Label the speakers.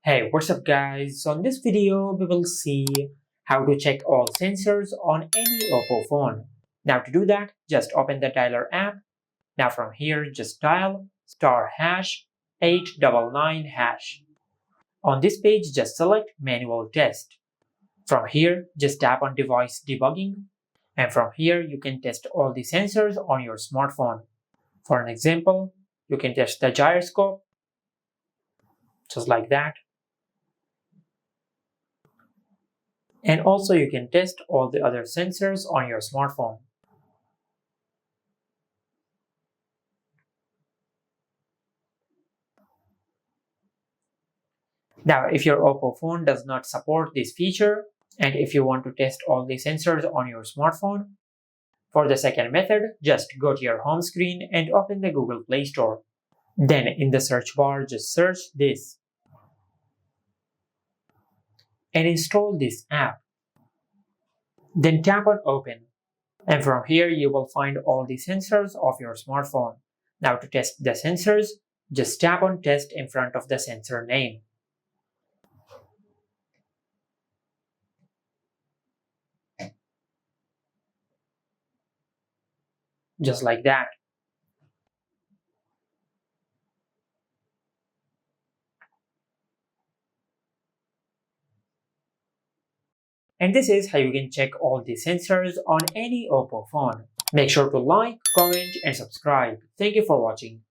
Speaker 1: Hey, what's up guys? So in this video, we will see how to check all sensors on any Oppo phone. Now to do that, just open the dialer app. Now from here, just dial *#899#. On this page, just select manual test. From here, just tap on device debugging. And from here, you can test all the sensors on your smartphone. For an example, you can test the gyroscope, just like that. And also you can test all the other sensors on your smartphone. Now, if your Oppo phone does not support this feature, and if you want to test all the sensors on your smartphone, for the second method, just go to your home screen and open the Google Play Store. Then in the search bar, just search this and install this app. Then tap on open. And from here, you will find all the sensors of your smartphone. Now to test the sensors, just tap on test in front of the sensor name. Just like that. And this is how you can check all the sensors on any Oppo phone. Make sure to like, comment and subscribe. Thank you for watching.